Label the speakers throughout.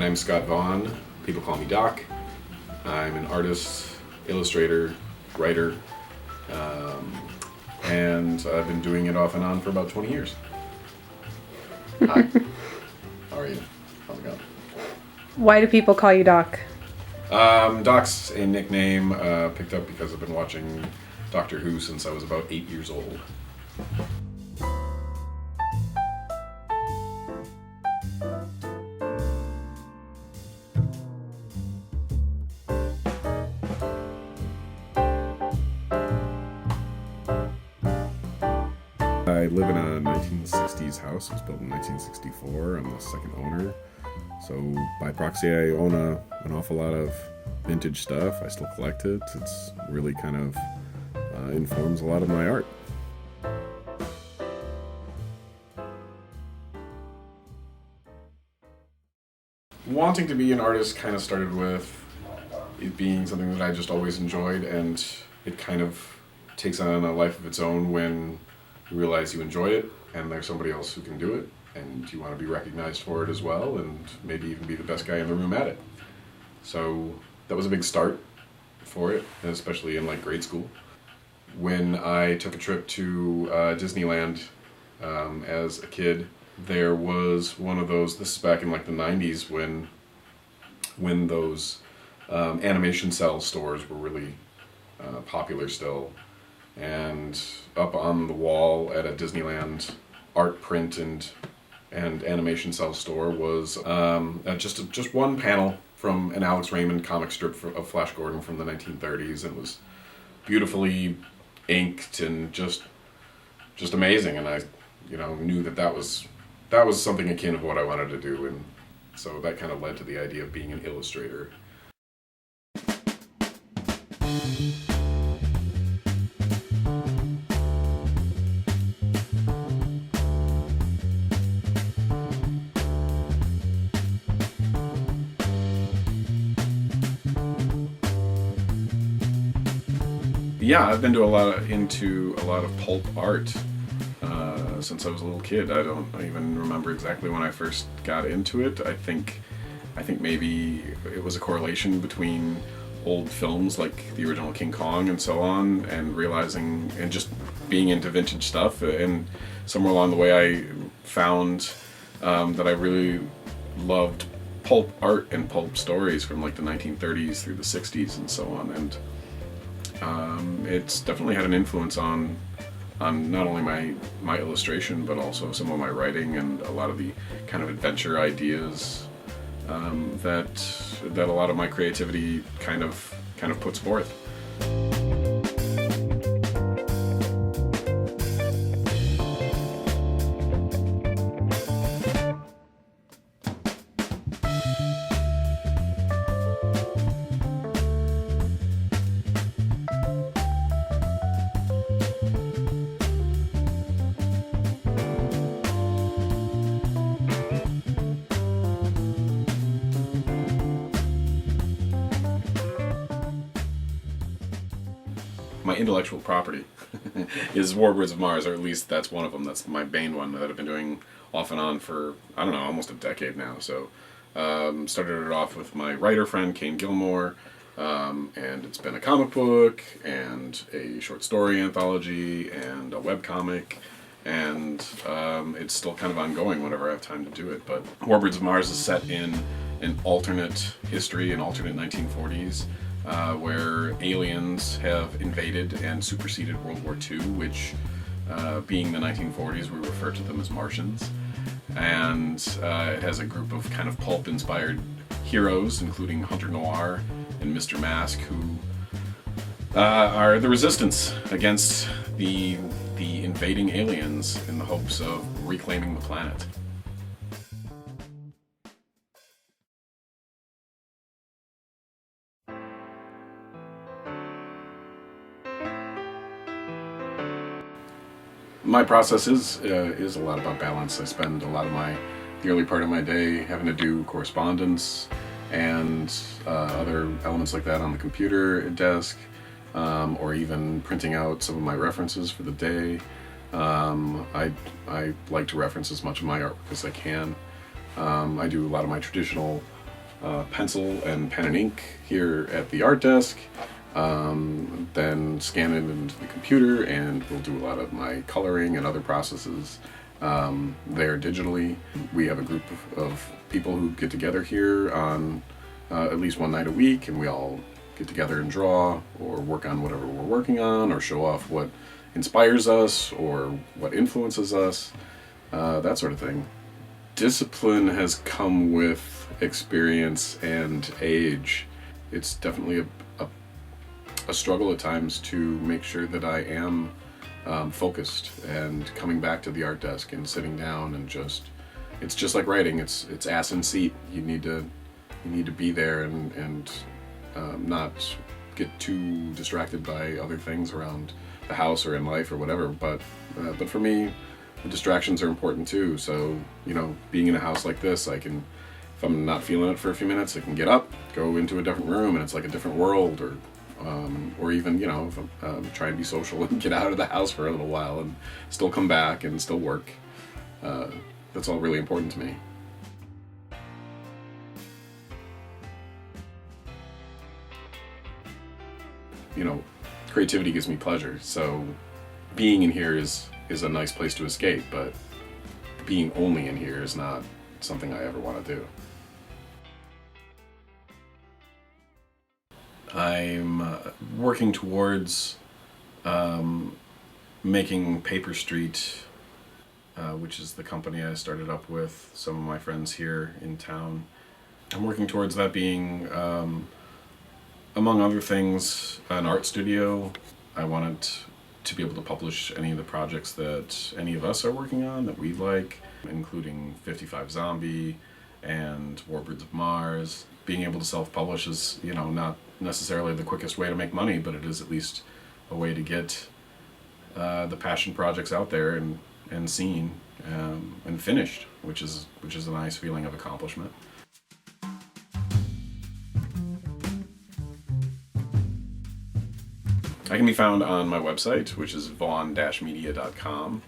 Speaker 1: I'm Scott Vaughn. People call me Doc. I'm an artist, illustrator, writer, and I've been doing it off and on for about 20 years. Hi. How are you? How's it going?
Speaker 2: Why do people call you Doc?
Speaker 1: Doc's a nickname picked up because I've been watching Doctor Who since I was about 8 years old. I live in a 1960s house. It was built in 1964. I'm the second owner. So by proxy, I own an awful lot of vintage stuff. I still collect it. It's really kind of informs a lot of my art. Wanting to be an artist kind of started with it being something that I just always enjoyed, and it kind of takes on a life of its own when you realize you enjoy it and there's somebody else who can do it, and you want to be recognized for it as well, and maybe even be the best guy in the room at it. So that was a big start for it, and especially in like grade school. When I took a trip to Disneyland as a kid, there was one of those, this is back in like the 90s when those animation cell stores were really popular still. And up on the wall at a Disneyland art print and animation cell store was just one panel from an Alex Raymond comic strip of Flash Gordon from the 1930s, and it was beautifully inked and just amazing. And I, knew that was something akin of what I wanted to do, and so that kind of led to the idea of being an illustrator. Yeah, I've been into a lot of pulp art since I was a little kid. I don't even remember exactly when I first got into it. I think maybe it was a correlation between old films like the original King Kong and so on, and realizing and just being into vintage stuff. And somewhere along the way, I found that I really loved pulp art and pulp stories from like the 1930s through the 60s and so on. And it's definitely had an influence on not only my illustration, but also some of my writing and a lot of the kind of adventure ideas that a lot of my creativity kind of puts forth. My intellectual property is Warbirds of Mars, or at least that's one of them. That's my main one that I've been doing off and on for, I don't know, almost a decade now. So started it off with my writer friend, Kane Gilmore, and it's been a comic book and a short story anthology and a webcomic, and it's still kind of ongoing whenever I have time to do it. But Warbirds of Mars is set in an alternate history, an alternate 1940s, where aliens have invaded and superseded World War II, which, being the 1940s, we refer to them as Martians. And it has a group of kind of pulp-inspired heroes, including Hunter Noir and Mr. Mask, who are the resistance against the invading aliens in the hopes of reclaiming the planet. My process is a lot about balance. I spend a lot of the early part of my day having to do correspondence and other elements like that on the computer desk, or even printing out some of my references for the day. I like to reference as much of my artwork as I can. I do a lot of my traditional pencil and pen and ink here at the art desk, then scan it into the computer, and we'll do a lot of my coloring and other processes there digitally. We have a group of people who get together here on at least one night a week, and we all get together and draw or work on whatever we're working on, or show off what inspires us or what influences us, that sort of thing. Discipline has come with experience and age. It's definitely a struggle at times to make sure that I am focused and coming back to the art desk and sitting down and it's just like writing. It's ass in seat. You need to be there and not get too distracted by other things around the house or in life or whatever. But for me, the distractions are important too. So, being in a house like this, I can, if I'm not feeling it for a few minutes, I can get up, go into a different room, and it's like a different world. Or even, if I'm trying to be social and get out of the house for a little while and still come back and still work. That's all really important to me. Creativity gives me pleasure, so being in here is a nice place to escape, but being only in here is not something I ever want to do. I'm working towards making Paper Street, which is the company I started up with some of my friends here in town. I'm working towards that being, among other things, an art studio. I wanted to be able to publish any of the projects that any of us are working on that we like, including 55 Zombie and Warbirds of Mars. Being able to self-publish is, not necessarily the quickest way to make money, but it is at least a way to get the passion projects out there and seen and finished, which is a nice feeling of accomplishment. I can be found on my website, which is vaughn-media.com,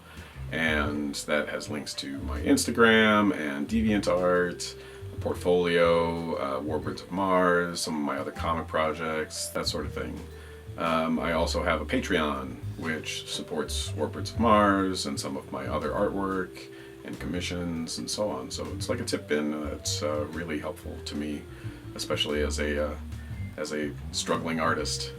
Speaker 1: and that has links to my Instagram and DeviantArt, portfolio, Warbirds of Mars, some of my other comic projects, that sort of thing. I also have a Patreon, which supports Warbirds of Mars and some of my other artwork and commissions and so on. So it's like a tip bin that's really helpful to me, especially as a struggling artist.